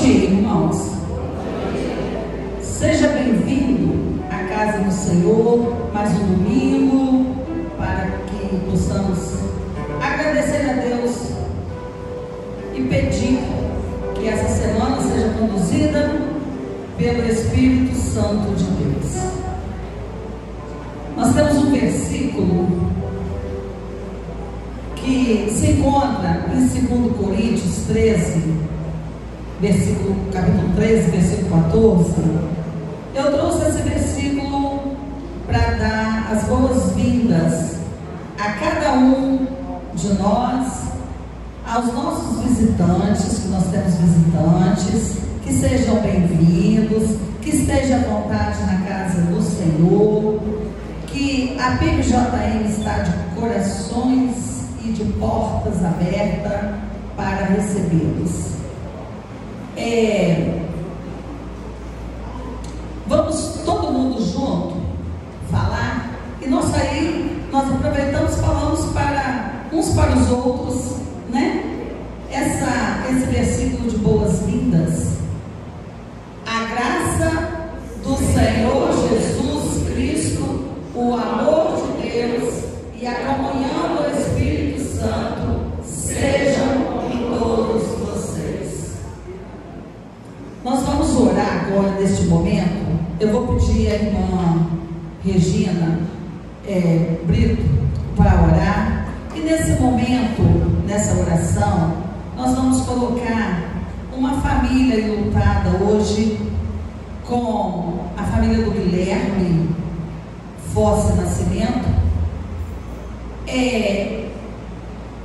dia, irmãos. Seja bem-vindo à casa do Senhor, mais um domingo, para que possamos agradecer a Deus e pedir que essa semana seja conduzida pelo Espírito Santo de Deus. Nós temos um versículo que se encontra em 2 Coríntios 13, capítulo 13, versículo 14. Eu trouxe esse versículo para dar as boas-vindas a cada um de nós, aos nossos visitantes, que nós temos visitantes, que sejam bem-vindos, que estejam à vontade na casa do Senhor, que a PBJM está de corações e de portas abertas para recebê-los. Vamos todo mundo junto falar, e nós aproveitamos e falamos uns para os outros, né? Esse versículo de boas-vindas. A graça do Senhor Jesus Cristo, o amor de Deus e a comunhão do Espírito Santo sejam com todos vocês. Nós vamos orar agora neste momento. Eu vou pedir à irmã Regina Brito para orar. E nesse momento, nessa oração, nós vamos colocar uma família enlutada hoje com a família do Guilherme Fosse Nascimento.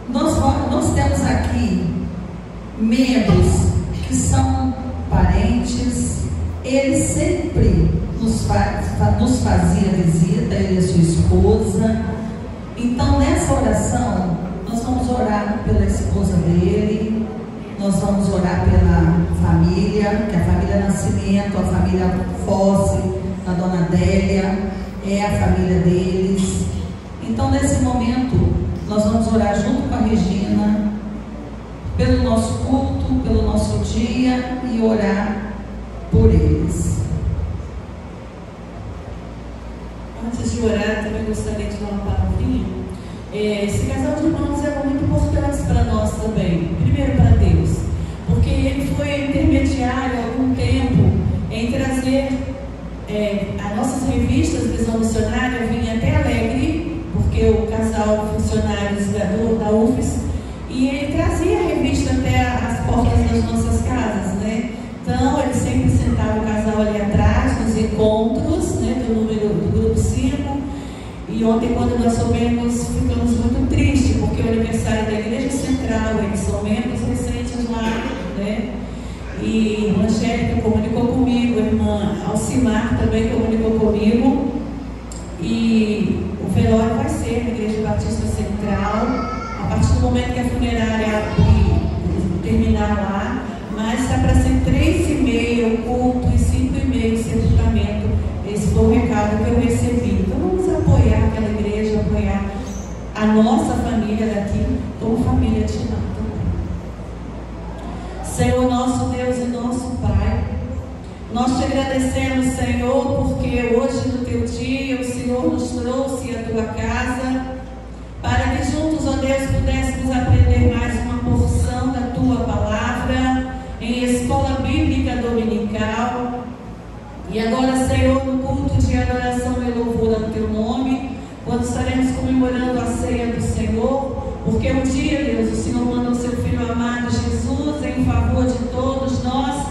Nós temos aqui membros que são parentes. Ele sempre nos fazia visita, ele e sua esposa. Então, nessa oração, nós vamos orar pela esposa dele, nós vamos orar pela família, que é a família Nascimento, a família Fosse, a dona Adélia, é a família deles. Então, nesse momento, nós vamos orar junto com a Regina, pelo nosso culto, pelo nosso dia, e orar por eles. Antes de orar, também gostaria de dar uma palavrinha. Esse casal de irmãos é muito importante para nós também. Primeiro para Deus, porque ele foi intermediário há algum tempo em trazer as nossas revistas Visão Missionária. Vinha até Alegre, porque o casal funcionários da UFES, e ele trazia a revista até as portas das nossas casas, né? Então, ele sempre sentava o casal ali atrás, nos encontros, né, do grupo 5. E ontem, quando nós soubemos, ficamos muito tristes, porque o aniversário da Igreja Central, eles são membros recentes lá, né? E a Angélica comunicou comigo, a irmã Alcimar também comunicou comigo. E o velório vai ser na Igreja Batista Central, a partir do momento que a funerária terminar lá. Mas está para ser 3h30 o culto e 5h30 o sepultamento. Esse foi o recado que eu recebi. Então vamos apoiar aquela igreja, apoiar a nossa família daqui, como família de lá também. Senhor, nosso Deus e nosso Pai, nós te agradecemos, Senhor, porque hoje no teu dia o Senhor nos trouxe à tua casa, para que juntos, ó Deus, pudéssemos aprender mais uma porção da tua palavra em escola bíblica dominical. E agora, Senhor, no culto de adoração e louvor ao teu nome, quando estaremos comemorando a ceia do Senhor, porque um dia, Deus, o Senhor mandou seu Filho amado Jesus em favor de todos nós,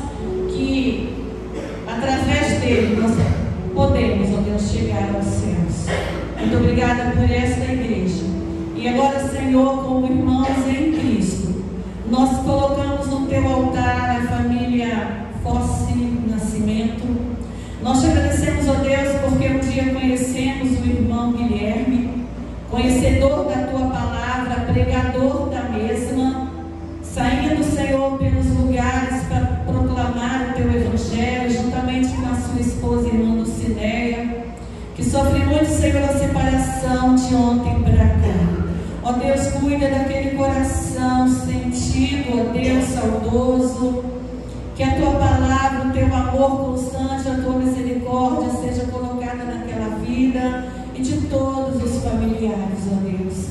que através dele nós podemos, ó Deus, chegar aos céus. Muito obrigada por esta igreja. E agora, Senhor, como irmãos em Cristo, nós colocamos no teu altar a família Fosse Nascimento. Nós te agradecemos, ó Deus, porque um dia conhecemos o irmão Guilherme, conhecedor da tua palavra, pregador da mesma, saindo, Senhor, pelos lugares para proclamar o teu evangelho, juntamente com a sua esposa, irmã Lucinéia, que sofre muito, Senhor, a separação de ontem para cá. Ó Deus, cuida daquele coração sentido, ó Deus, saudoso, Que a tua palavra, o teu amor constante, a tua misericórdia seja colocada naquela vida e de todos os familiares, ó Deus.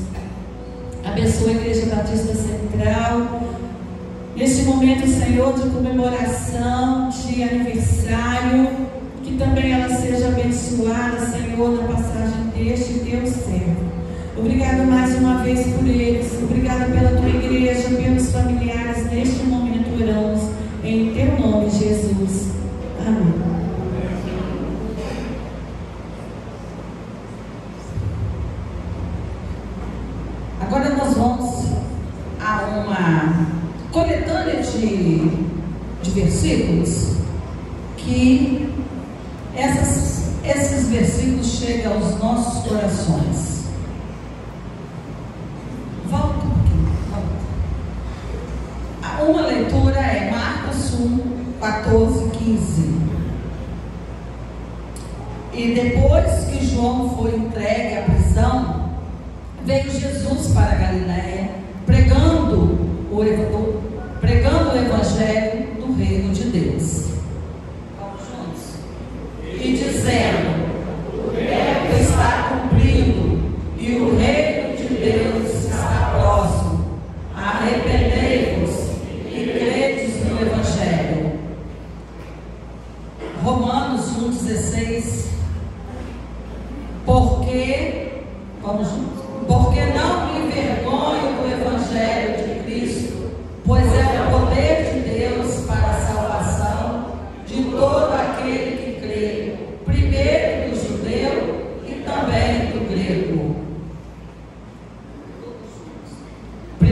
Abençoa a Igreja Batista Central, neste momento, Senhor, de comemoração, de aniversário, que também ela seja abençoada, Senhor, na passagem deste teu servo. Obrigado mais uma vez por eles, obrigado pela tua igreja, pelos familiares, neste momento oramos, em teu nome, Jesus. Amém. Agora nós vamos a uma coletânea de versículos que esses versículos chegam aos nossos corações. Volta um pouquinho, volta. Uma leitura é Marcos 1, 14, 15. E depois que João foi entregue à prisão, veio Jesus para a Galiléia, pregando o evangelho do reino de Deus. Vamos juntos? E dizendo: o tempo está cumprido e o reino de Deus está próximo. Arrependei-vos e credes no evangelho. Romanos 1,16. Vamos juntos? Porque não me envergonho do evangelho de Cristo, pois é o poder de Deus para a salvação de todo aquele que crê, primeiro do judeu e também do grego. 1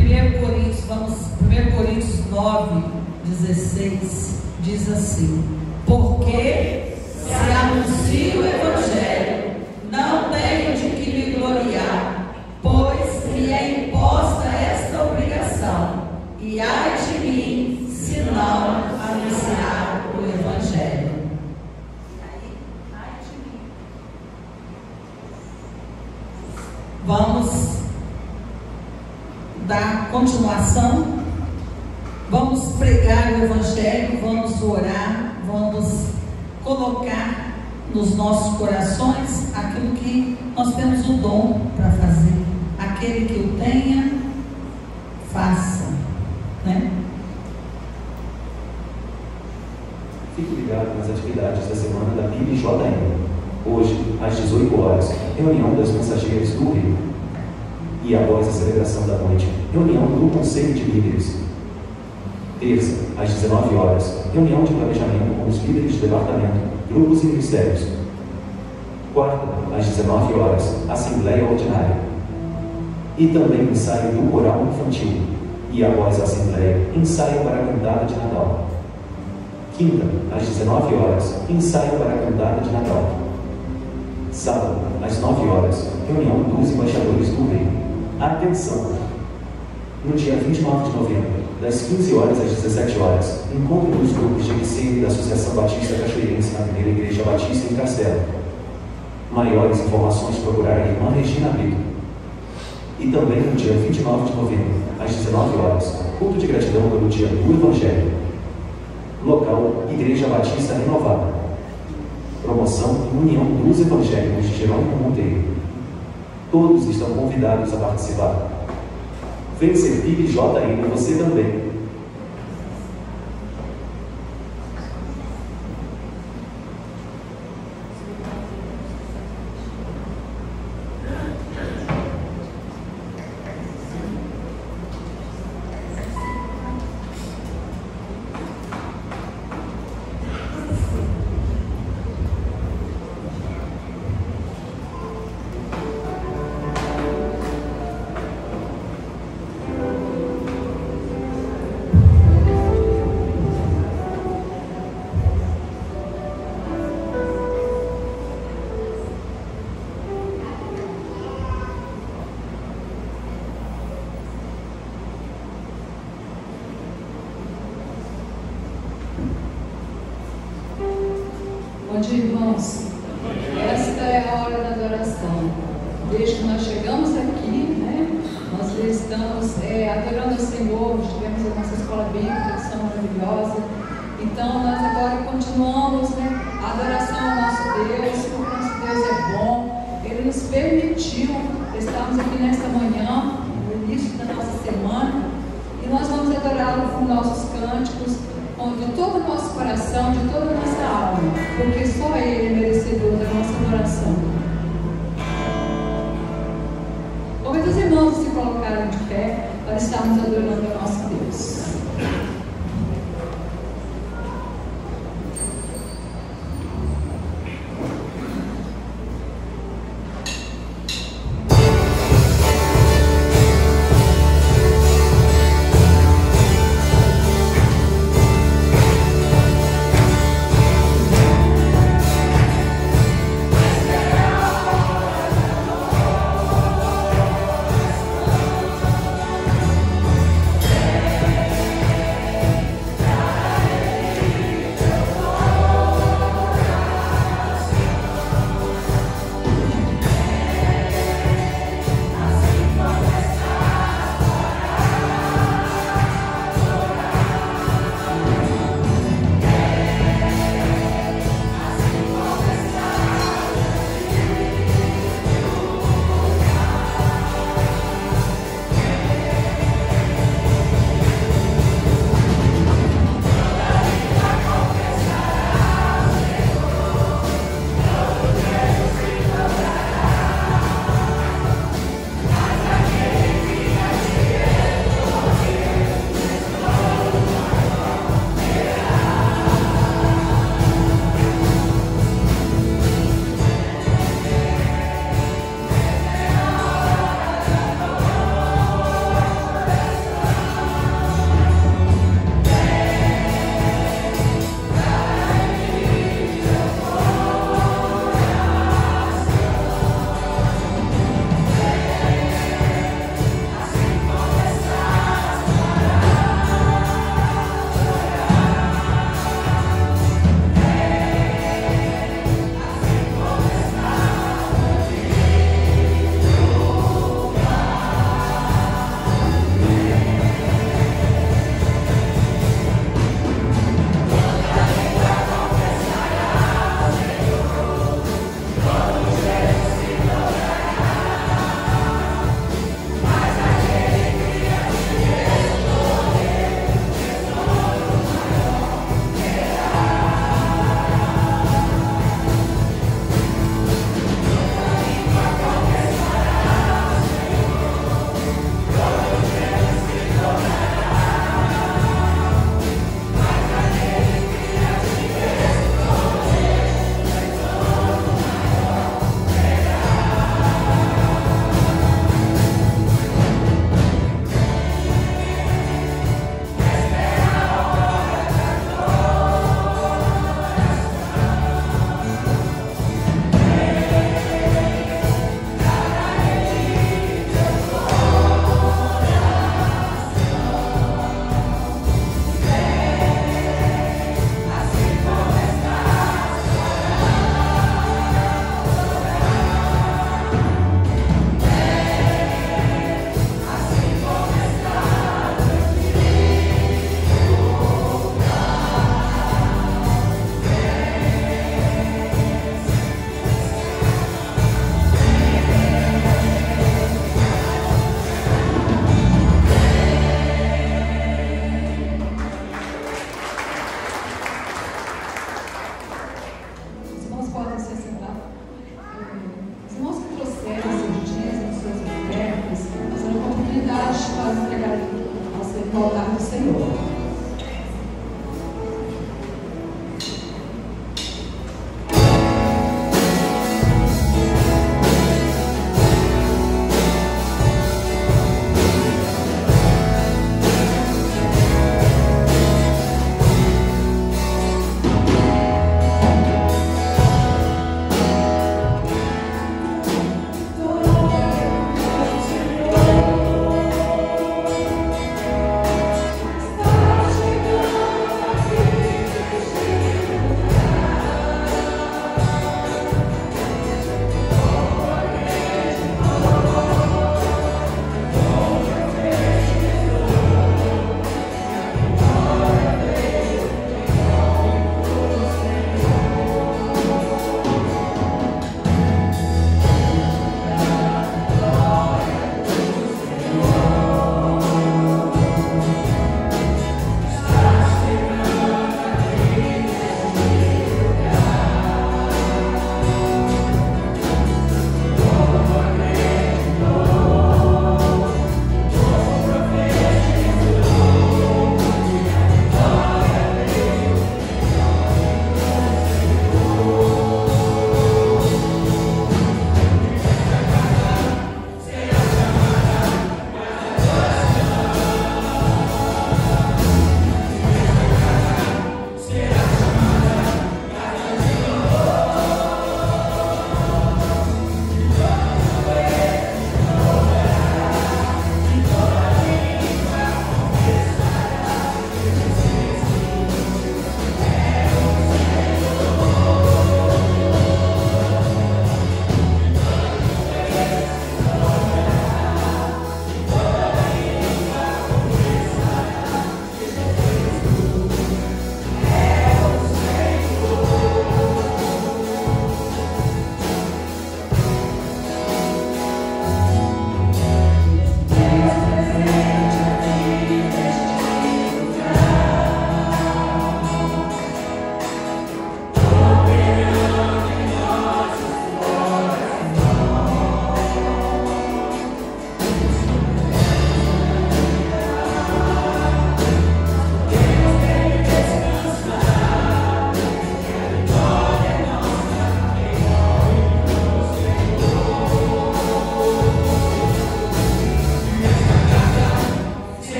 Coríntios 9, 16 diz assim: porque se anuncio o evangelho, não tenho de que me gloriar, pois me é imposta esta obrigação, e ai de mim se não anunciar o evangelho. Ai de mim. Vamos dar continuação, vamos pregar o evangelho, vamos orar, vamos colocar nos nossos corações aquilo que nós temos o dom para fazer. Aquele que o tenha, faça, né? Fique ligado nas atividades da semana da PIB-JM. Hoje, às 18 horas, reunião das mensageiras do Rio. E após a celebração da noite, reunião do Conselho de Líderes. Terça, às 19 horas, reunião de planejamento com os líderes de departamento, grupos e ministérios. Quarta, às 19 horas, Assembleia Ordinária. E também ensaio do coral infantil. E após a Assembleia, ensaio para a cantada de Natal. Quinta, às 19 horas, ensaio para a cantada de Natal. Sábado, às 9 horas, reunião dos embaixadores do Reino. Atenção! No dia 29 de novembro, das 15 horas às 17 horas, encontro dos grupos de ensino da Associação Batista Cachoeirense na primeira Igreja Batista em Castelo. Maiores informações procurar a irmã Regina Brito. E também no dia 29 de novembro, às 19 horas, culto de gratidão pelo dia do Evangelho. Local, Igreja Batista Renovada. Promoção e União dos Evangélicos de Jerônimo Monteiro. Todos estão convidados a participar. Vem ser PIB-JM você também. Bom dia, irmãos. Esta é a hora da adoração. Desde que nós chegamos aqui, né, nós estamos adorando ao Senhor. Tivemos a nossa escola bíblica, que são maravilhosa. Então nós agora continuamos, né, a adoração ao nosso Deus, porque o nosso Deus é bom. Ele nos permitiu estarmos aqui nesta manhã, no início da nossa semana, e nós vamos adorá-lo com nossos cânticos, de todo o nosso coração, de toda a nossa alma, porque só Ele é merecedor da nossa adoração. Convido os irmãos a se colocarem de pé para estarmos adorando ao nosso Deus.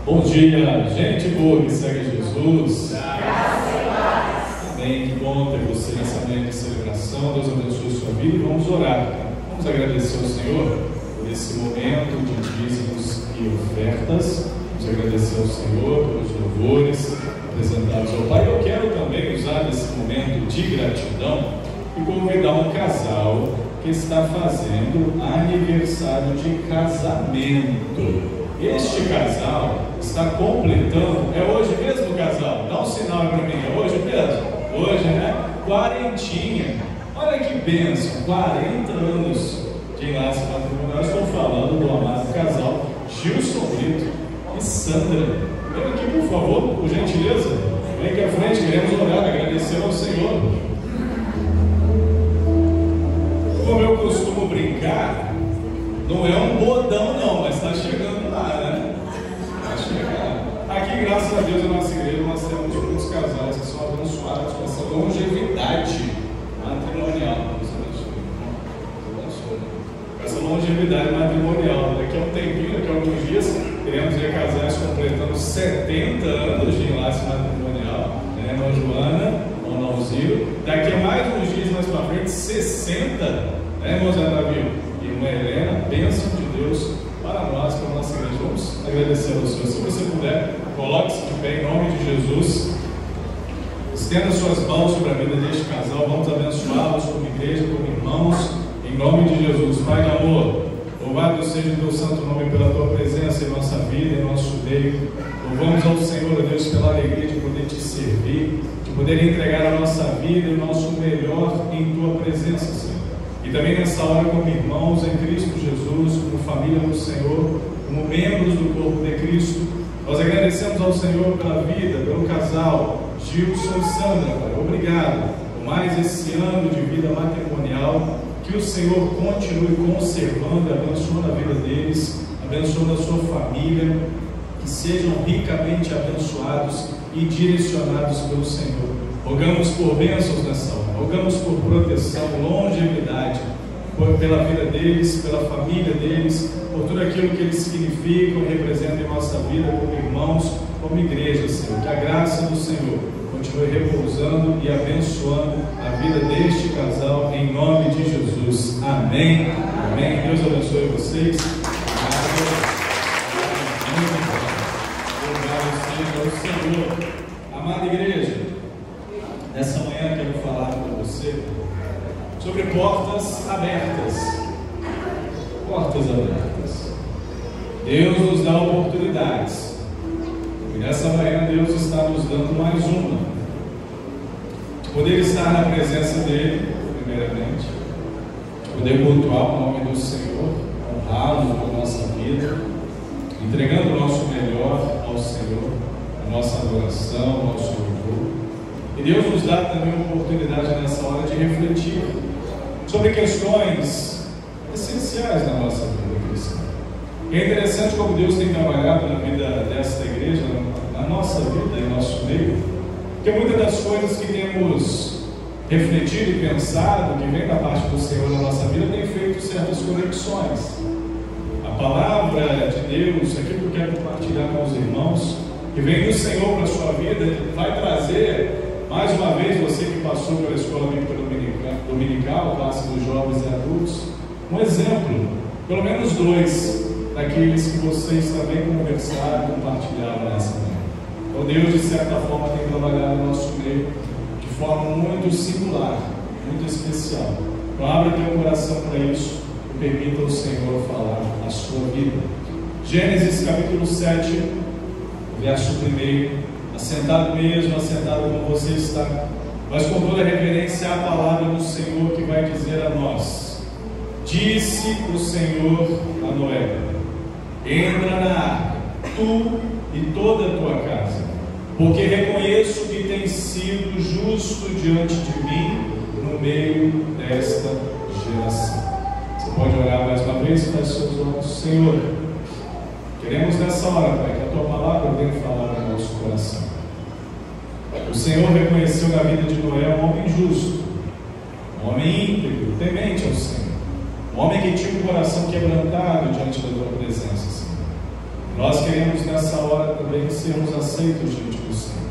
Bom dia, gente boa que segue Jesus. Amém, que bom ter você nessa manhã de celebração. Deus abençoe a sua vida e vamos orar. Vamos agradecer ao Senhor por esse momento de dízimos e ofertas. Vamos agradecer ao Senhor pelos louvores apresentados ao Pai. Eu quero também usar esse momento de gratidão e convidar um casal que está fazendo aniversário de casamento. Este casal está completando, é hoje mesmo, casal? Dá um sinal para mim, é hoje mesmo? Hoje, né? Quarentinha. Olha que bênção, 40 anos de enlace matrimonial. Estou falando do amado casal Gilson Brito e Sandra. Vem aqui, por favor, por gentileza. Vem aqui à frente, queremos orar, agradecer ao Senhor. Como eu costumo brincar, não é um bodão não, mas está chegando lá, né? Está chegando. Aqui, graças a Deus, na nossa igreja, nós temos muitos casais que são abençoados com essa longevidade matrimonial. Com essa longevidade matrimonial. Daqui a um tempinho, daqui a alguns dias, teremos aí casais completando 70 anos de enlace matrimonial, né? Irmã Joana, irmão Nalzio. Daqui a mais uns dias mais para frente, 60, né, irmão Zé Davi? E irmã Helena, bênção de Deus para nós, para a nossa igreja. Vamos agradecer ao Senhor. Se você puder, coloque-se de pé em nome de Jesus. Estenda suas mãos sobre a vida deste casal. Vamos abençoá-los como igreja, como irmãos, em nome de Jesus. Pai de amor, louvado seja o teu santo nome pela tua presença em nossa vida, em nosso meio. Louvamos ao Senhor, Deus, pela alegria de poder te servir, de poder entregar a nossa vida e o nosso melhor em tua presença, Senhor. E também nessa hora, como irmãos em Cristo Jesus, como família do Senhor, como membros do corpo de Cristo, nós agradecemos ao Senhor pela vida, pelo casal Gilson e Sandra, Pai. Obrigado por mais esse ano de vida matrimonial. Que o Senhor continue conservando e abençoando a vida deles, abençoando a sua família, que sejam ricamente abençoados e direcionados pelo Senhor. Rogamos por bênçãos nessa hora, rogamos por proteção, longevidade, pela vida deles, pela família deles, por tudo aquilo que eles significam e representam em nossa vida como irmãos, como igreja, Senhor. Que a graça do Senhor continue repousando e abençoando a vida deste casal, em nome de Jesus. Amém. Amém. Deus abençoe vocês. Obrigado Senhor. Amada igreja, nessa manhã quero falar com você sobre portas abertas. Portas abertas. Deus nos dá oportunidades. E nessa manhã Deus está nos dando mais uma. De poder estar na presença dEle, primeiramente. De poder cultuar o nome do Senhor, honrá-lo com a nossa vida, entregando o nosso melhor ao Senhor, a nossa adoração, o nosso louvor. E Deus nos dá também uma oportunidade nessa hora de refletir sobre questões essenciais na nossa vida cristã. E é interessante como Deus tem trabalhado na vida desta igreja, na nossa vida, em nosso meio, porque muitas das coisas que temos refletido e pensado, que vem da parte do Senhor na nossa vida, tem feito certas conexões. A palavra de Deus, aquilo que eu quero compartilhar com os irmãos, que vem do Senhor para a sua vida, vai trazer, mais uma vez, você que passou pela escola dominical, classe dos jovens e adultos, um exemplo, pelo menos dois, daqueles que vocês também conversaram e compartilharam nessa manhã. Então Deus, de certa forma, tem trabalhado no nosso meio de forma muito singular, muito especial. Então abra teu coração para isso e permita ao Senhor falar a sua vida. Gênesis capítulo 7, verso 1, assentado mesmo, assentado como você está, mas com toda reverência à palavra do Senhor que vai dizer a nós: disse o Senhor a Noé: entra na arca, tu e toda a tua casa, porque reconheço que tens sido justo diante de mim no meio desta geração. Você pode orar mais uma vez, feche seus olhos. Senhor, queremos nessa hora, Pai, que a tua palavra venha falar no nosso coração. O Senhor reconheceu na vida de Noé um homem justo, um homem íntegro, temente ao Senhor, um homem que tinha o coração quebrantado diante da tua presença, Senhor. Nós queremos nessa hora também sermos aceitos diante do Senhor.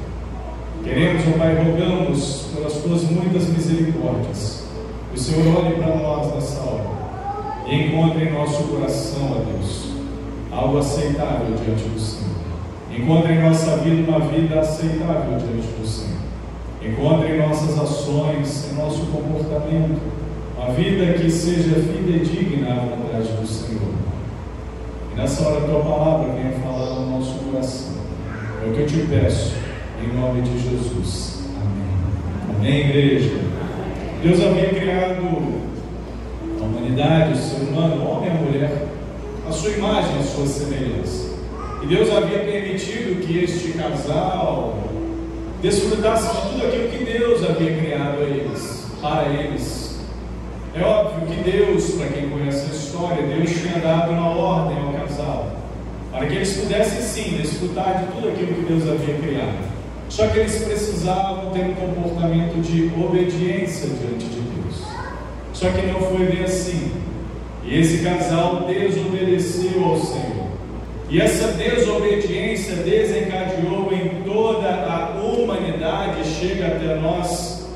Queremos, ó Pai, rogamos pelas tuas muitas misericórdias, que o Senhor olhe para nós nessa hora e encontre em nosso coração, ó Deus, algo aceitável diante do Senhor. Encontre em nossa vida uma vida aceitável diante do Senhor. Encontre em nossas ações, em nosso comportamento, uma vida que seja fidedigna à vontade do Senhor. E nessa hora a tua palavra venha falar no nosso coração. É o que eu te peço, em nome de Jesus. Amém. Amém, igreja. Deus havia criado a humanidade, o ser humano, o homem e a mulher, a sua imagem, a sua semelhança. E Deus havia permitido que este casal desfrutasse de tudo aquilo que Deus havia criado a eles, para eles. É óbvio que Deus, para quem conhece a história, Deus tinha dado uma ordem ao casal, para que eles pudessem sim desfrutar de tudo aquilo que Deus havia criado. Só que eles precisavam ter um comportamento de obediência diante de Deus. Só que não foi bem assim. E esse casal desobedeceu ao Senhor. E essa desobediência desencadeou em toda a humanidade, chega até nós,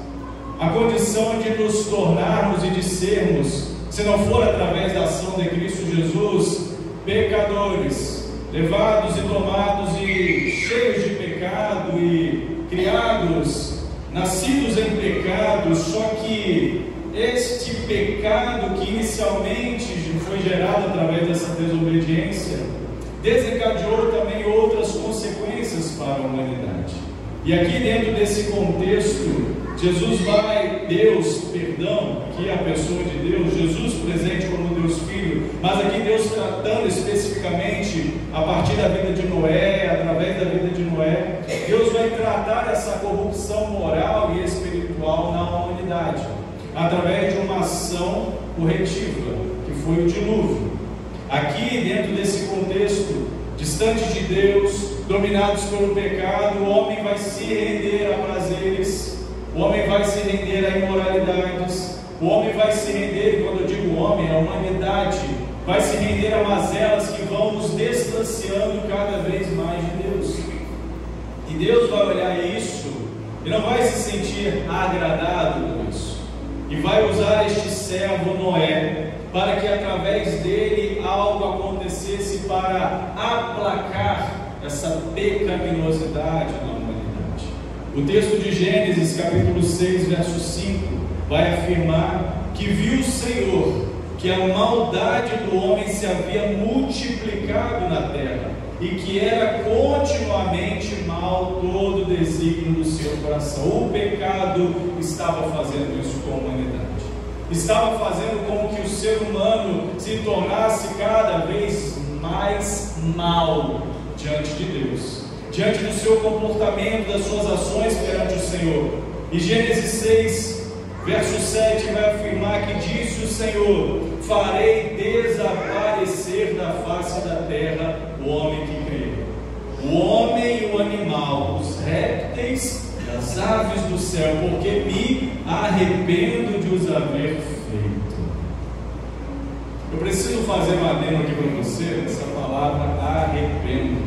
a condição de nos tornarmos e de sermos, se não for através da ação de Cristo Jesus, pecadores, levados e tomados e cheios de pecado e criados, nascidos em pecado. Só que este pecado que inicialmente foi gerado através dessa desobediência desencadeou também outras consequências para a humanidade. E aqui dentro desse contexto, Deus, aqui a pessoa de Deus, Jesus presente como Deus Filho, mas aqui Deus tratando especificamente a partir da vida de Noé, através da vida de Noé, Deus vai tratar essa corrupção moral e espiritual na humanidade, através de uma ação corretiva, que foi o dilúvio. Aqui dentro desse contexto, distante de Deus, dominados pelo pecado, o homem vai se render a prazeres, o homem vai se render a imoralidades, o homem vai se render, quando eu digo homem, a humanidade vai se render a mazelas que vão nos distanciando cada vez mais de Deus. E Deus vai olhar isso e não vai se sentir agradado com isso, e vai usar este servo Noé para que através dele algo acontecesse para aplacar essa pecaminosidade na humanidade. O texto de Gênesis capítulo 6 verso 5 vai afirmar que viu o Senhor que a maldade do homem se havia multiplicado na terra e que era continuamente mal todo o desígnio do seu coração. O pecado estava fazendo isso com a humanidade. Estava fazendo com que o ser humano se tornasse cada vez mais mal diante de Deus, diante do seu comportamento, das suas ações perante o Senhor. E Gênesis 6, verso 7 vai afirmar que disse o Senhor: farei desaparecer da face da terra o homem que criou, o homem e o animal, os répteis, as aves do céu, porque me arrependo de os haver feito. Eu preciso fazer uma adendo aqui para você, essa palavra arrependo,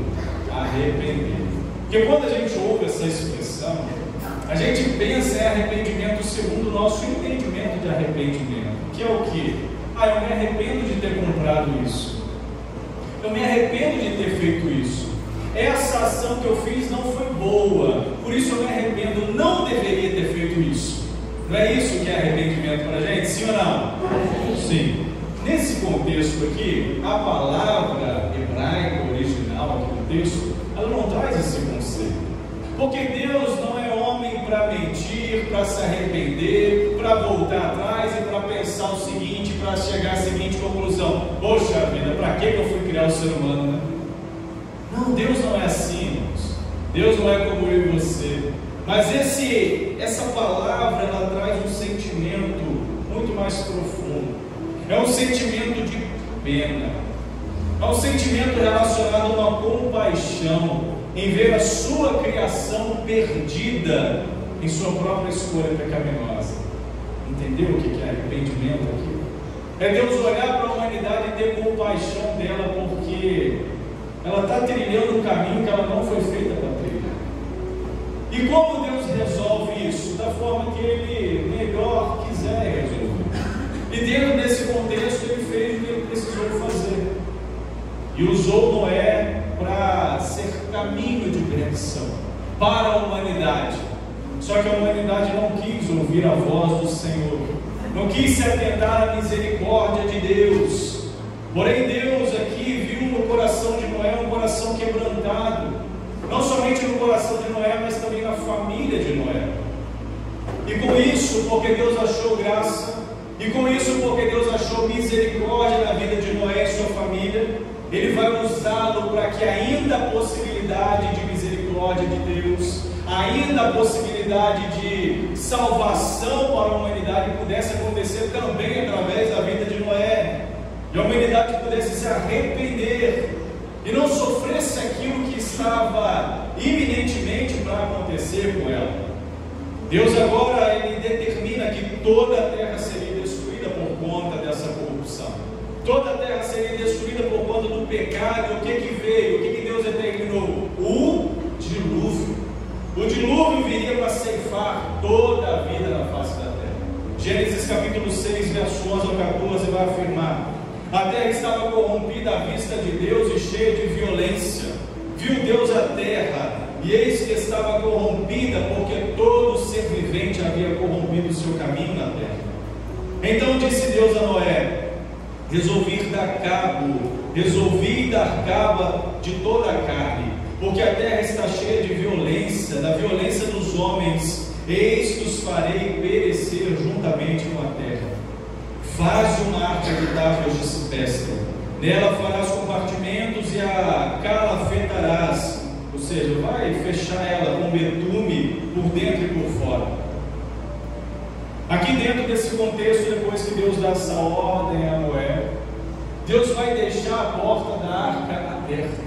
arrepender. Porque quando a gente ouve essa expressão, a gente pensa em arrependimento segundo o nosso entendimento de arrependimento, que é o quê? Eu me arrependo de ter comprado isso, eu me arrependo de ter feito isso, essa ação que eu fiz não foi boa, por isso eu me arrependo, não deveria ter feito isso. Não é isso que é arrependimento para a gente? Sim ou não? Sim. Nesse contexto aqui, a palavra hebraica original aqui no texto, ela não traz esse conceito, porque Deus não é homem para mentir, para se arrepender, para voltar atrás e para pensar o seguinte, para chegar à seguinte conclusão: poxa vida, para que eu fui criar o ser humano, né? Não, Deus não é assim, irmãos. Deus não é como eu e você. Mas essa palavra, ela traz um sentimento muito mais profundo. É um sentimento de pena, é um sentimento relacionado a uma compaixão em ver a sua criação perdida em sua própria escolha pecaminosa. Entendeu o que é arrependimento aqui? É Deus olhar para a humanidade e ter compaixão dela, porque ela está trilhando um caminho que ela não foi feita para trilhar. E como Deus resolve isso? Da forma que Ele melhor quiser resolver. E dentro desse contexto Ele fez o que Ele precisou fazer. E usou Noé para ser caminho de bênção para a humanidade. Só que a humanidade não quis ouvir a voz do Senhor, não quis se atentar à misericórdia de Deus. Porém Deus aqui viu no coração de Noé um coração quebrantado, não somente no coração de Noé, mas também na família de Noé. E com isso, porque Deus achou graça, e com isso, porque Deus achou misericórdia na vida de Noé e sua família, Ele vai usá-lo para que ainda a possibilidade de misericórdia de Deus, ainda a possibilidade de salvação para a humanidade pudesse acontecer também através da vida de Noé, e a humanidade pudesse se arrepender e não sofresse aquilo que estava iminentemente para acontecer com ela. Deus agora Ele determina que toda a terra seria destruída por conta dessa corrupção. Toda a terra seria destruída por conta do pecado. O que veio? O que Deus determinou? O dilúvio. O dilúvio viria para ceifar toda a vida na face da terra. Gênesis capítulo 6, verso 11 ao 14 vai afirmar: a terra estava corrompida à vista de Deus e cheia de violência. Viu Deus a terra, e eis que estava corrompida, porque todo ser vivente havia corrompido o seu caminho na terra. Então disse Deus a Noé: resolvi dar cabo de toda a carne, porque a terra está cheia de violência, da violência dos homens, eis que os farei perecer juntamente com a terra. Faze uma arca de tábuas de cipreste, nela farás compartimentos e a calafetarás, ou seja, vai fechar ela com betume por dentro e por fora. Aqui dentro desse contexto, depois que Deus dá essa ordem a Noé, Deus vai deixar a porta da arca aberta.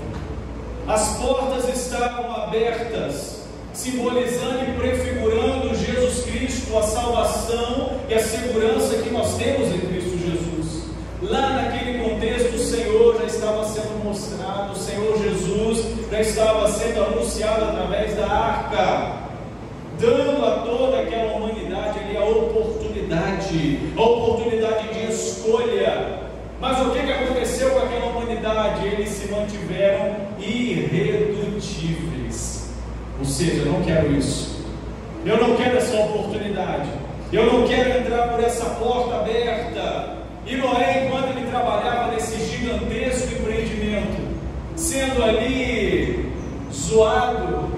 As portas estavam abertas, simbolizando e prefigurando Jesus Cristo, a salvação e a segurança que nós temos em Cristo Jesus. Lá naquele contexto, o Senhor já estava sendo mostrado, o Senhor Jesus já estava sendo anunciado através da arca, dando a toda aquela humanidade ali a oportunidade de escolha. Mas o que aconteceu com aquela humanidade? Eles se mantiveram irredutíveis. Ou seja, eu não quero isso, eu não quero essa oportunidade, eu não quero entrar por essa porta aberta. E Noé, enquanto ele trabalhava nesse gigantesco empreendimento, sendo ali zoado,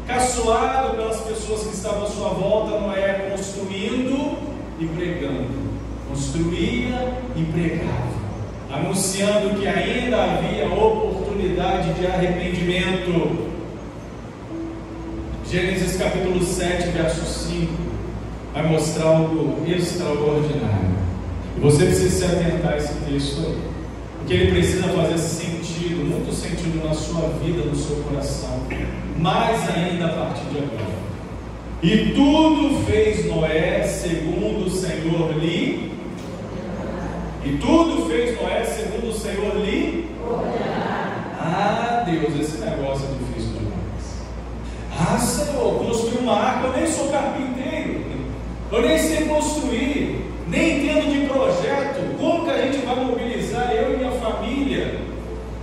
caçoado pelas pessoas que estavam à sua volta, Noé construindo e pregando, construía e pregava, anunciando que ainda havia oportunidade de arrependimento. Gênesis capítulo 7, verso 5 vai mostrar algo extraordinário. E você precisa se atentar a esse texto aí, porque ele precisa fazer sentido, muito sentido na sua vida, no seu coração, mais ainda a partir de agora. E tudo fez Noé segundo o Senhor lhe. E tudo fez Noé segundo o Senhor lhe. Ah, Deus, esse negócio é difícil demais. Ah, Senhor, construir uma arca, eu nem sou carpinteiro, eu nem sei construir, nem entendo de projeto. Como que a gente vai mobilizar, eu e minha família?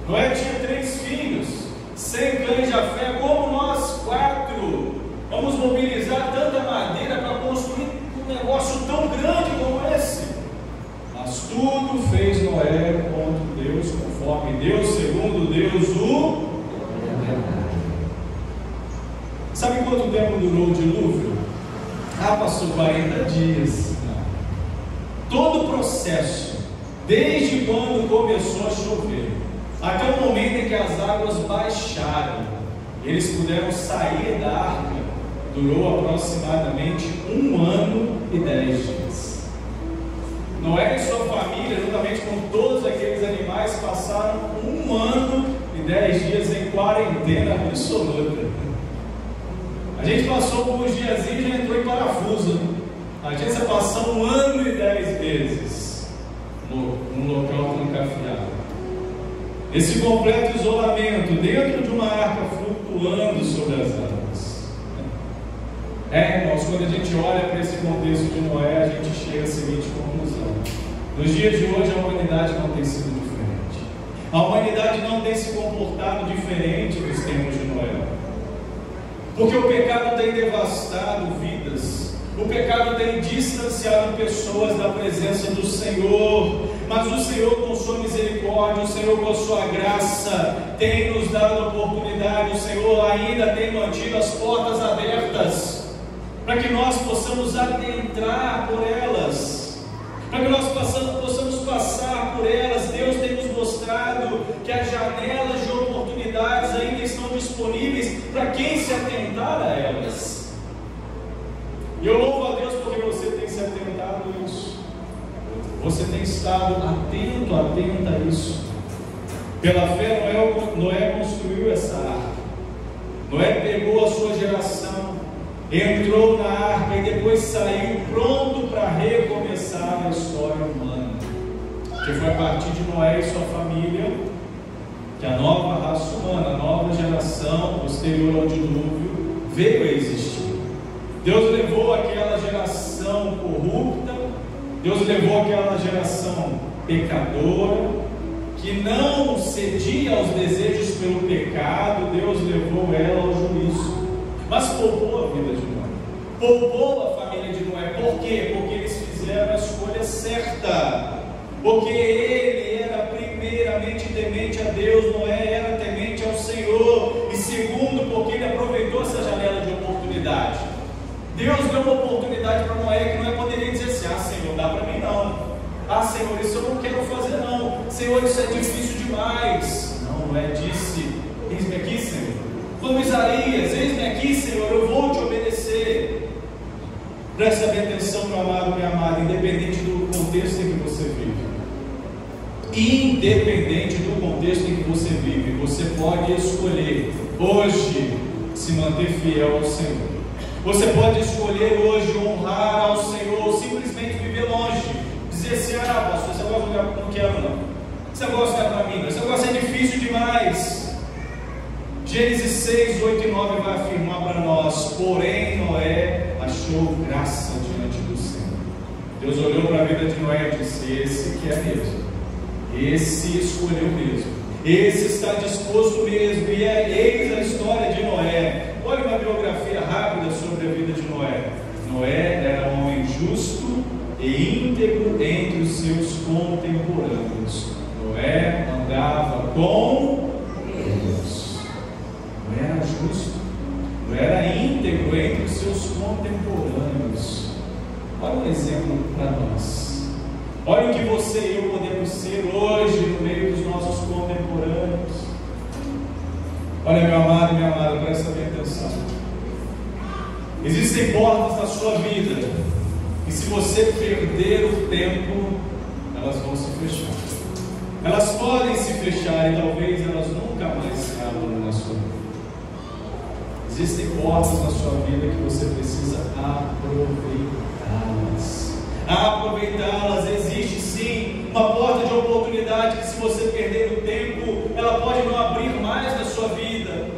Noé tinha 3 filhos, 100 cães de fé, como nós 4 vamos mobilizar tanta madeira para construir um negócio tão grande como esse? Mas tudo fez Noé contra Deus, conforme Deus, segundo Deus o. Sabe quanto tempo durou o dilúvio? Passou 40 dias. Todo o processo, desde quando começou a chover, até o momento em que as águas baixaram, eles puderam sair da arca, durou aproximadamente 1 ano e 10 dias. Noé e sua família, juntamente com todos aqueles animais, passaram 1 ano e 10 dias em quarentena absoluta. A gente passou por uns diazinhos e já entrou em parafuso. A gente vai passar 1 ano e 10 meses num local trancafiado. esse completo isolamento dentro de uma arca flutuando sobre as águas. Irmãos, quando a gente olha para esse contexto de Noé, a gente chega à seguinte conclusão: nos dias de hoje a humanidade não tem sido diferente. A humanidade não tem se comportado diferente nos tempos de Noé, porque o pecado tem devastado vidas, o pecado tem distanciado pessoas da presença do Senhor. Mas o Senhor, com sua misericórdia, o Senhor, com sua graça, tem nos dado oportunidade. O Senhor ainda tem mantido as portas abertas para que nós possamos adentrar por elas, para que nós possamos passar por elas. Deus tem nos mostrado que as janelas de oportunidades ainda estão disponíveis para quem se atentar a elas. E eu louvo a Deus porque você tem se atentado a isso. Você tem estado atenta a isso. Pela fé, Noé construiu essa arca. Noé pegou a sua geração, entrou na arca e depois saiu pronto para recomeçar a história humana. Que foi a partir de Noé e sua família que a nova raça humana, a nova geração posterior ao dilúvio veio a existir. Deus levou aquela geração corrupta, Deus levou aquela geração pecadora, que não cedia aos desejos pelo pecado. Deus levou ela ao juízo, mas poupou a vida de Noé, poupou a família de Noé. Por quê? Porque eles fizeram a escolha certa, porque ele era primeiramente temente a Deus, Noé era temente ao Senhor, e segundo, porque ele aproveitou essa janela de oportunidade. Deus deu uma oportunidade para Noé, que Noé poderia dizer assim: ah, Senhor, dá para mim não. Ah, Senhor, isso eu não quero fazer não. Senhor, isso é difícil demais. Não, Noé disse: eis-me aqui, Senhor. Como Isaías: eis-me aqui, Senhor, eu vou te obedecer. Presta bem atenção, meu amado, minha amada, independente do contexto em que você vive. Independente do contexto em que você vive, você pode escolher hoje se manter fiel ao Senhor. Você pode escolher hoje honrar ao Senhor, ou simplesmente viver longe, dizer assim: ah, pastor, esse negócio eu não quero não, esse negócio não é para mim, esse negócio é difícil demais. Gênesis 6, 8 e 9 vai afirmar para nós: porém Noé achou graça diante do Senhor. Deus olhou para a vida de Noé e disse: esse que é mesmo, esse escolheu mesmo, esse está disposto mesmo. E eis a história de Noé. Olha uma biografia rápida sobre a vida de Noé. Noé era um homem justo e íntegro entre os seus contemporâneos. Noé andava com Deus. Noé era justo, Noé era íntegro entre os seus contemporâneos. Olha um exemplo para nós. Olha o que você e eu podemos ser hoje no meio dos nossos contemporâneos. Olha, meu amado e minha amada, presta bem atenção. Existem portas na sua vida e se você perder o tempo, elas vão se fechar. Elas podem se fechar e talvez elas nunca mais se abram na sua vida. Existem portas na sua vida que você precisa aproveitá-las. Aproveitá-las. Existe sim uma porta de oportunidade que, se você perder o tempo, ela pode não abrir mais na sua vida.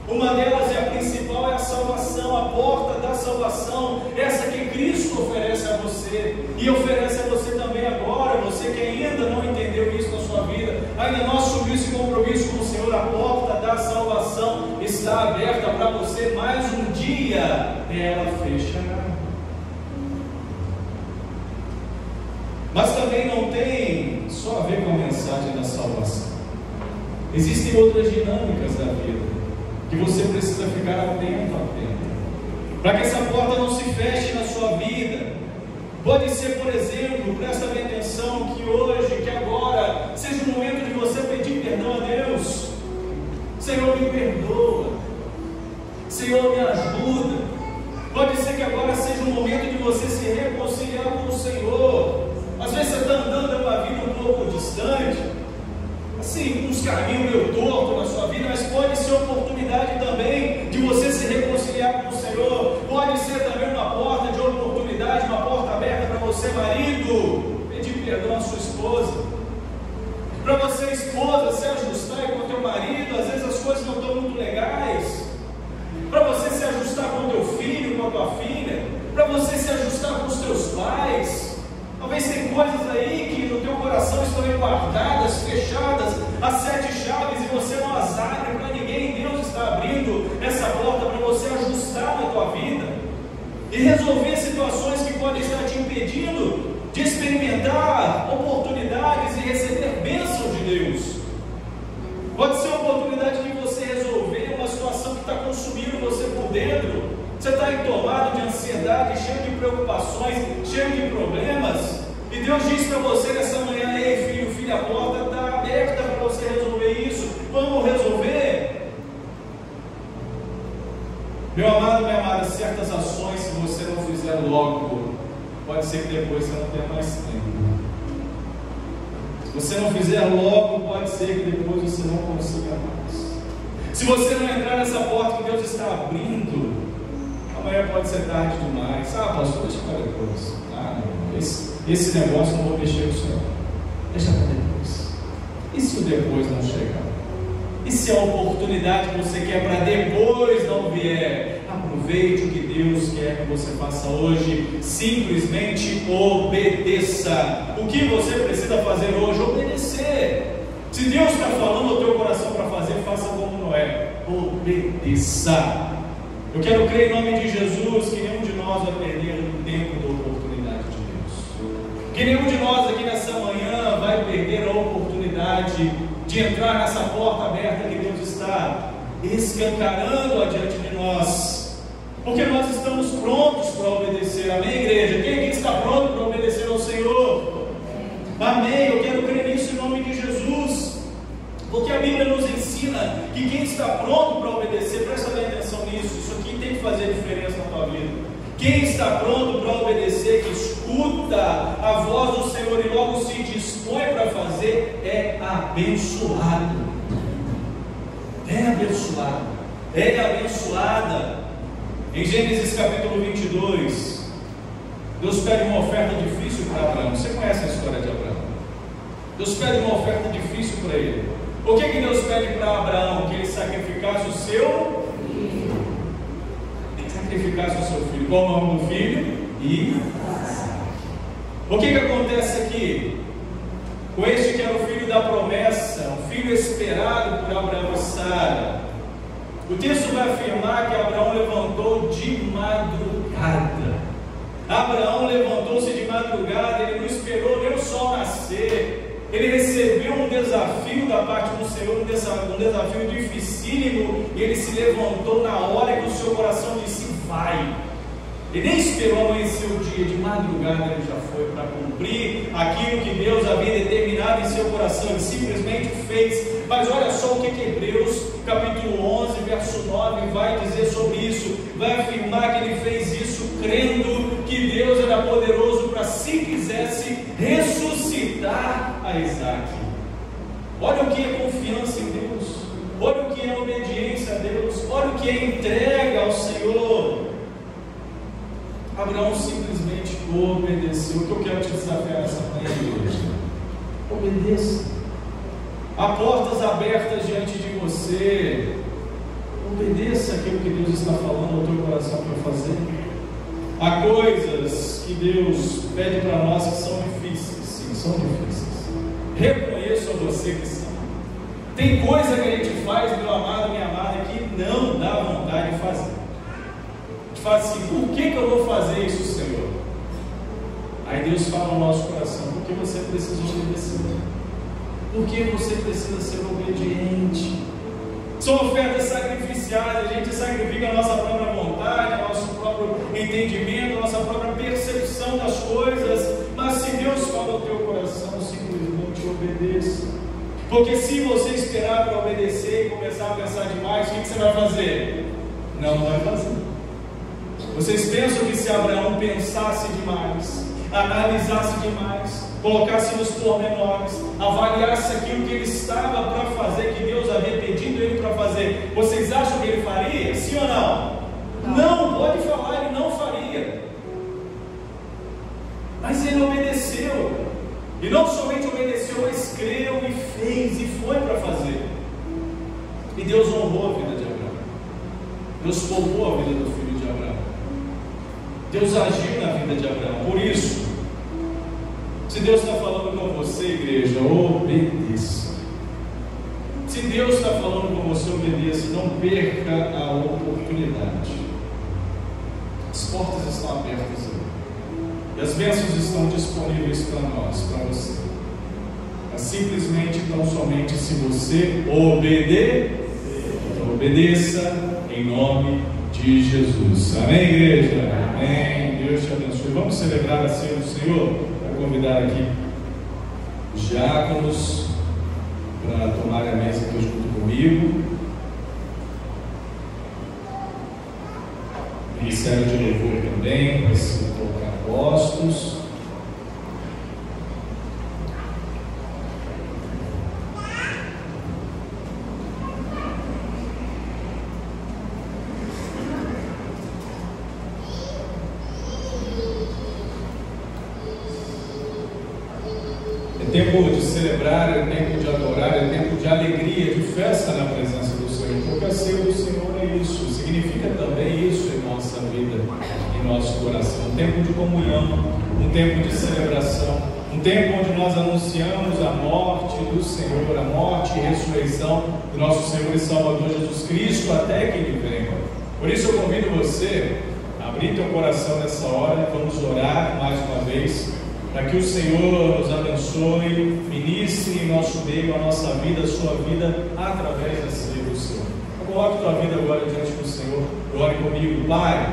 Uma delas é a principal, é a salvação, a porta da salvação, essa que Cristo oferece a você e oferece a você também agora. Você que ainda não entendeu isso na sua vida, ainda não assumiu esse compromisso com o Senhor, a porta da salvação está aberta para você, mas um dia ela fechará. Mas também não tem só a ver com a mensagem da salvação. Existem outras dinâmicas da vida que você precisa ficar atento, para que essa porta não se feche na sua vida. Pode ser, por exemplo, presta bem atenção, que hoje, que agora, seja o momento de você pedir perdão a Deus. Senhor, me perdoa. Senhor, me ajuda. Pode ser que agora seja o momento de você se reconciliar com o Senhor. Às vezes você está andando uma vida um pouco distante, assim, uns caminhos meio tortos na sua vida, mas pode ser oportunidade também de você se reconciliar com o Senhor. Pode ser também uma porta de oportunidade, uma porta aberta para você, marido, pedir perdão à sua esposa. Para você, esposa, se ajustar e resolver situações que podem estar te impedindo de experimentar oportunidades e receber bênçãos de Deus. Pode ser a oportunidade de você resolver uma situação que está consumindo você por dentro. Você está entomado de ansiedade, cheio de preocupações, cheio de problemas, e Deus diz para você nessa manhã: ei filho, a porta está aberta para você resolver isso. Vamos resolver? Meu amado, minha amada, certas ações, se você não fizer logo, pode ser que depois você não tenha mais tempo. Se você não fizer logo, pode ser que depois você não consiga mais. Se você não entrar nessa porta que Deus está abrindo, amanhã pode ser tarde demais. Ah, pastor, deixa para depois. Ah, não, esse negócio não vou mexer com o Senhor. Deixa para depois. E se o depois não chegar? E se a oportunidade que você quer para depois não vier? Aproveite o que Deus quer que você faça hoje. Simplesmente obedeça. O que você precisa fazer hoje? Obedecer. Se Deus está falando ao teu coração para fazer, faça como Noé. Obedeça. Eu quero crer em nome de Jesus que nenhum de nós vai perder o tempo da oportunidade de Deus. Que nenhum de nós aqui nessa manhã vai perder a oportunidade de entrar nessa porta aberta que Deus está escancarando adiante de nós, porque nós estamos prontos para obedecer. Amém, igreja? Quem aqui está pronto para obedecer ao Senhor? Amém. Eu quero crer nisso em nome de Jesus, porque a Bíblia nos ensina que quem está pronto para obedecer, presta bem atenção nisso, isso aqui tem que fazer diferença na tua vida. Quem está pronto para obedecer, que escuta a voz do Senhor e logo se dispõe para fazer, é abençoado. É abençoado. É abençoada. Em Gênesis capítulo 22, Deus pede uma oferta difícil para Abraão. Você conhece a história de Abraão? Deus pede uma oferta difícil para ele. O que Deus pede para Abraão? Que ele sacrificasse o seu filho. Sacrificasse o seu filho. Qual o nome do filho? O que acontece aqui? Com este que era o filho da promessa, um filho esperado por Abraão e Sara, o texto vai afirmar que Abraão levantou de madrugada. Abraão levantou-se de madrugada, ele não esperou nem o sol nascer. Ele recebeu um desafio da parte do Senhor, um desafio dificílimo, e ele se levantou na hora que o seu coração disse: vai. Ele nem esperou amanhecer o dia, de madrugada ele já foi para cumprir aquilo que Deus havia determinado em seu coração. Ele simplesmente fez. Mas olha só o que Hebreus capítulo 11, verso 9 vai dizer sobre isso. Vai afirmar que ele fez isso crendo que Deus era poderoso para, se quisesse, ressuscitar a Isaac. Olha o que é confiança em Deus, olha o que é obediência a Deus, olha o que é entrega ao Senhor. Abraão simplesmente obedeceu. O que eu quero te desafiar nessa manhã de hoje: obedeça. Há portas abertas diante de você. Obedeça aquilo que Deus está falando ao teu coração para fazer. Há coisas que Deus pede para nós que são difíceis. Sim, são difíceis. Reconheço a você que são. Tem coisa que a gente faz, meu amado, minha amada, que não dá vontade de fazer. Fala assim: por que eu vou fazer isso, Senhor? Aí Deus fala no nosso coração: porque você precisa obedecer, porque você precisa ser obediente. São ofertas sacrificiais. A gente sacrifica a nossa própria vontade, o nosso próprio entendimento, a nossa própria percepção das coisas. Mas se Deus fala ao teu coração, simplesmente obedeça. Porque se você esperar para obedecer e começar a pensar demais, o que você vai fazer? Não vai fazer. Vocês pensam que se Abraão pensasse demais, analisasse demais, colocasse nos pormenores, avaliasse aquilo que ele estava para fazer, que Deus havia pedido ele para fazer, vocês acham que ele faria? Sim ou não? Não, pode falar, ele não faria. Mas ele obedeceu. E não somente obedeceu, mas creu e fez e foi para fazer. E Deus honrou a vida de Abraão. Deus poupou a vida do filho de Abraão. Deus agiu na vida de Abraão. Por isso, se Deus está falando com você, igreja, obedeça. Se Deus está falando com você, obedeça. Não perca a oportunidade. As portas estão abertas aí. E as bênçãos estão disponíveis para nós, para você. É simplesmente, tão somente, se você obedeça em nome de Jesus. Amém, igreja? Amém. Deus te abençoe. Vamos celebrar a ceia do Senhor. Vou convidar aqui os diáconos para tomarem a mesa aqui junto comigo. Ministério de louvor também, para se colocar postos. É tempo de celebrar, é tempo de adorar, é tempo de alegria, de festa na presença do Senhor, porque a ceia do Senhor é isso, significa também isso em nossa vida, em nosso coração. Um tempo de comunhão, um tempo de celebração, um tempo onde nós anunciamos a morte do Senhor, a morte e ressurreição do nosso Senhor e Salvador Jesus Cristo, até que Ele venha. Por isso eu convido você a abrir teu coração nessa hora e vamos orar mais uma vez, para que o Senhor nos abençoe, ministre em nosso meio a nossa vida, a sua vida, através da ceia do Senhor. Coloque tua vida agora diante do Senhor. Ore comigo. Pai,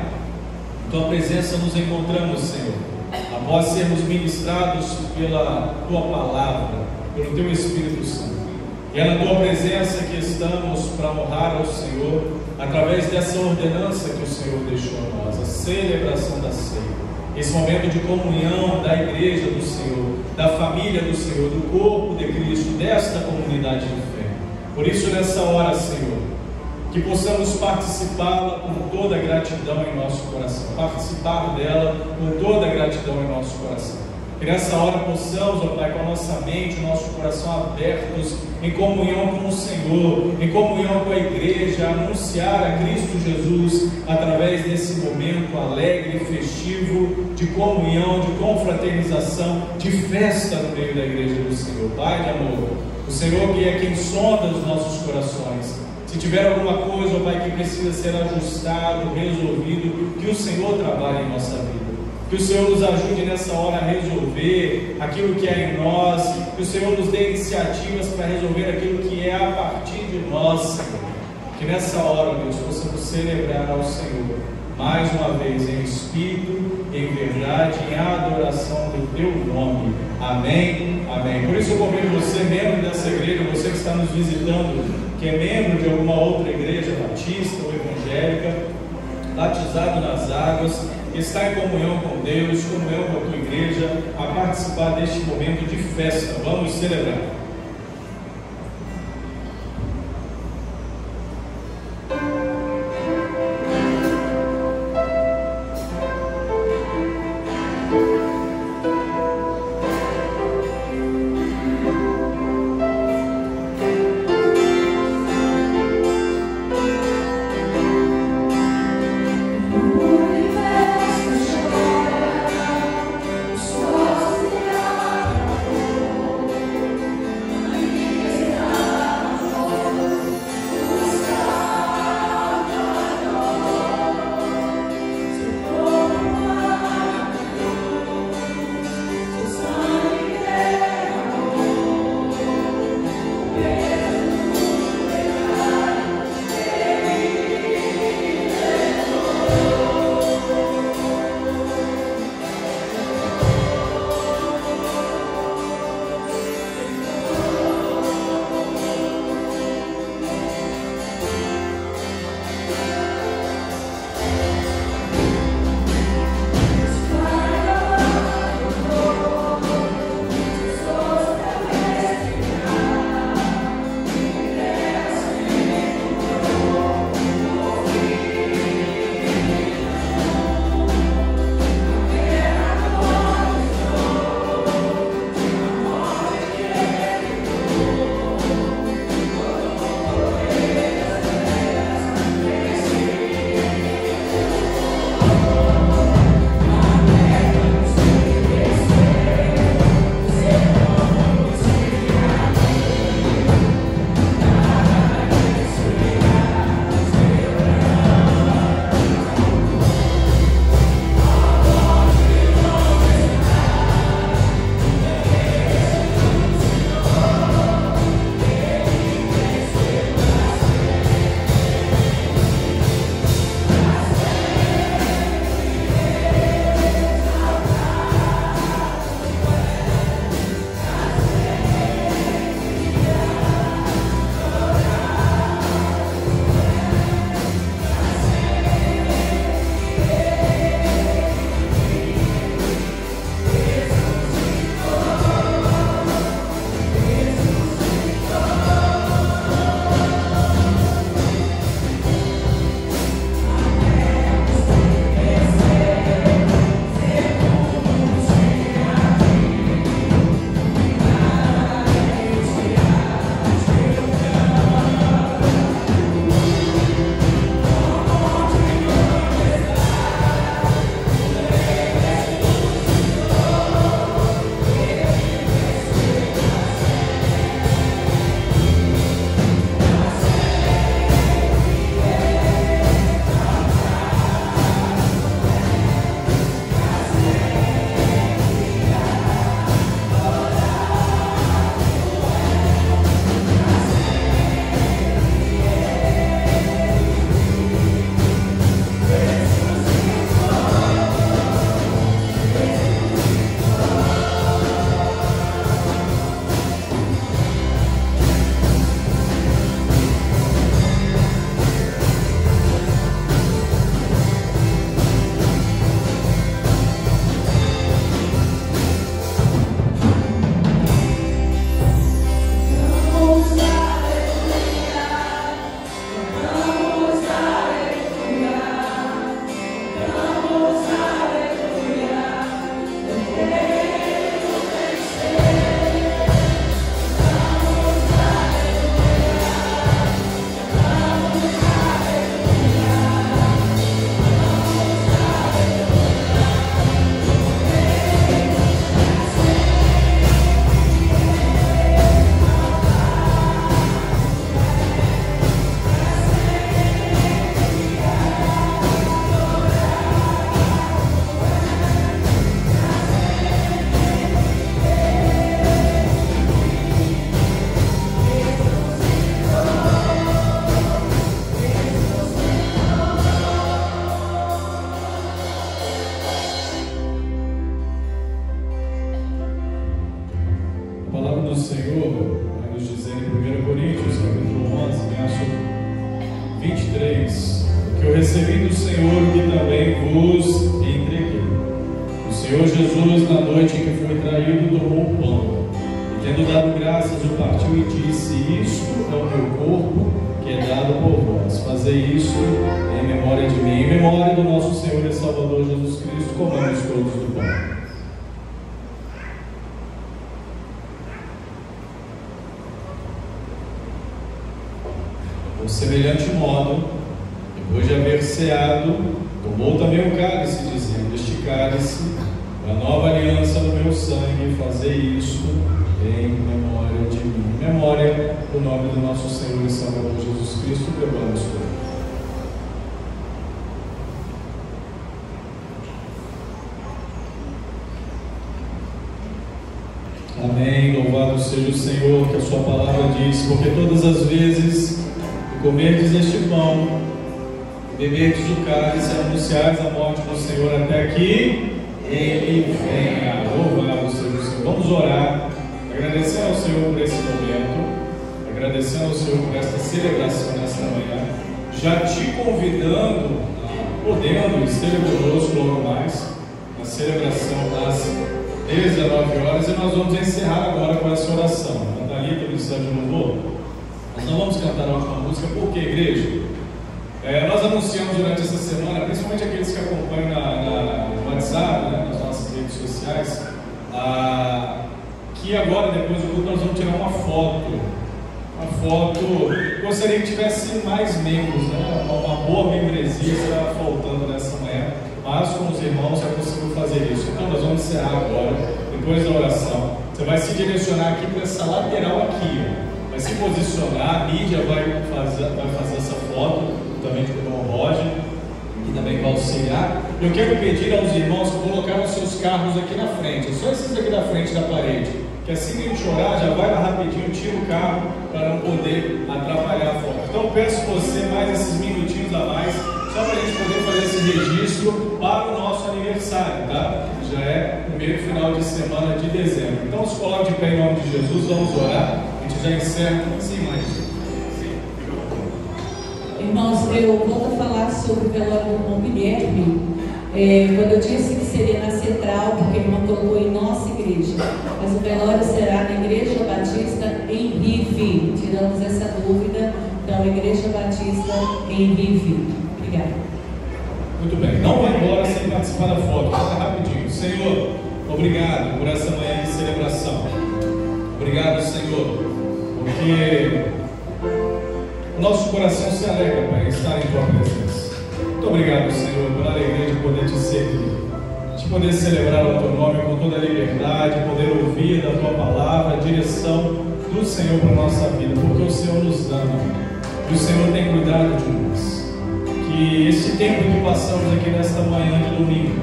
em tua presença nos encontramos, Senhor, após sermos ministrados pela tua palavra, pelo teu Espírito Santo. E é na tua presença que estamos para honrar ao Senhor, através dessa ordenança que o Senhor deixou a nós, a celebração da ceia. Esse momento de comunhão da igreja do Senhor, da família do Senhor, do corpo de Cristo, desta comunidade de fé. Por isso, nessa hora, Senhor, que possamos participá-la com toda a gratidão em nosso coração, participar dela com toda a gratidão em nosso coração. Que nessa hora possamos, ó Pai, com a nossa mente, o nosso coração abertos, em comunhão com o Senhor, em comunhão com a igreja, anunciar a Cristo Jesus através desse momento alegre, festivo, de comunhão, de confraternização, de festa no meio da igreja do Senhor. Pai de amor, o Senhor que é quem sonda os nossos corações. Se tiver alguma coisa, ó Pai, que precisa ser ajustado, resolvido, que o Senhor trabalhe em nossa vida. Que o Senhor nos ajude nessa hora a resolver aquilo que é em nós, que o Senhor nos dê iniciativas para resolver aquilo que é a partir de nós, Senhor. Que nessa hora, Deus, possamos celebrar ao Senhor, mais uma vez, em espírito, em verdade, em adoração do Teu nome. Amém, amém. Por isso eu convido você, membro dessa igreja, você que está nos visitando, que é membro de alguma outra igreja batista ou evangélica, batizado nas águas, está em comunhão com Deus, comunhão com a tua igreja, a participar deste momento de festa. Vamos celebrar. recebi do Senhor que também vos entreguei. O Senhor Jesus, na noite em que foi traído, tomou o pão, e tendo dado graças, o partiu e disse: isto é o meu corpo, que é dado por vós. Fazei isto em memória de mim. Em memória do nosso Senhor e Salvador Jesus Cristo, comamos todos do pão. Por semelhante modo, depois de haver ceado, tomou também o cálice, dizendo: este cálice é a nova aliança do meu sangue, fazei isto em memória de mim. Em memória do nome do nosso Senhor e Salvador Jesus Cristo, bebamos todos. Amém. Louvado seja o Senhor, que a sua palavra diz: porque todas as vezes que comerdes este pão e beberdes o cálice, anunciais a morte do Senhor até que Ele venha. Louvado seja o Senhor. Vamos orar, agradecendo ao Senhor por esse momento, agradecendo ao Senhor por esta celebração nesta manhã, já te convidando, podendo, esteja conosco logo mais, na celebração às 19 horas, e nós vamos encerrar agora com essa oração. Natalita, ministério de louvor, nós não vamos cantar a última música, porque, igreja, nós anunciamos durante essa semana, principalmente aqueles que acompanham no WhatsApp, né, nas nossas redes sociais, que agora, depois do culto, nós vamos tirar uma foto. Gostaria que tivesse mais membros, né? Uma boa membresia está faltando nessa manhã, mas com os irmãos é possível fazer isso. Então nós vamos encerrar agora, depois da oração. Você vai se direcionar aqui para essa lateral aqui, ó. Vai se posicionar, a mídia vai fazer essa foto, também com o irmão Roger, que também vai auxiliar. Eu quero pedir aos irmãos que colocaram seus carros aqui na frente, só esses aqui da frente da parede, que assim que a gente orar, já vai lá rapidinho, tira o carro para não poder atrapalhar a foto. Então peço você mais esses minutinhos a mais, só para a gente poder fazer esse registro para o nosso aniversário, tá? Já é o primeiro final de semana de dezembro. Então se coloque de pé em nome de Jesus, vamos orar, a gente já encerra. Sim, mãe. Irmãos, eu volto a falar sobre o velório do irmão Guilherme. Quando eu disse que seria na central, porque ele não colocou em nossa igreja, mas o velório será na Igreja Batista em Rive. Tiramos essa dúvida. Então, Igreja Batista em Rive. Obrigada. Muito bem, não vai embora sem participar da foto, passa rapidinho. Senhor, obrigado por essa manhã de celebração. Obrigado, Senhor, porque o nosso coração se alegra, Pai, em estar em Tua presença. Muito obrigado, Senhor, pela alegria de poder Te servir, de poder celebrar o Teu nome com toda a liberdade, poder ouvir da Tua palavra, a direção do Senhor para a nossa vida, porque o Senhor nos ama e o Senhor tem cuidado de nós. Que este tempo que passamos aqui nesta manhã de domingo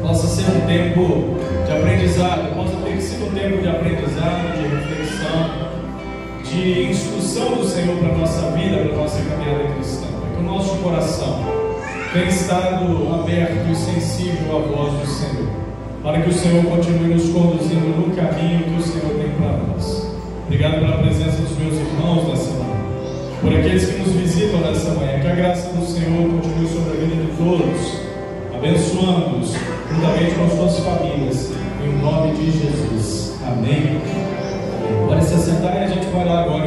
possa ser um tempo de aprendizado, possa ter sido um tempo de aprendizado, de reflexão, de instrução do Senhor para a nossa vida, para a nossa caminhada cristã. Que o nosso coração tenha estado aberto e sensível à voz do Senhor, para que o Senhor continue nos conduzindo no caminho que o Senhor tem para nós. Obrigado pela presença dos meus irmãos nessa manhã, por aqueles que nos visitam nessa manhã. Que a graça do Senhor continue sobre a vida de todos, abençoando-os juntamente com as suas famílias, em nome de Jesus. Amém. Pode se sentar e a gente vai lá agora.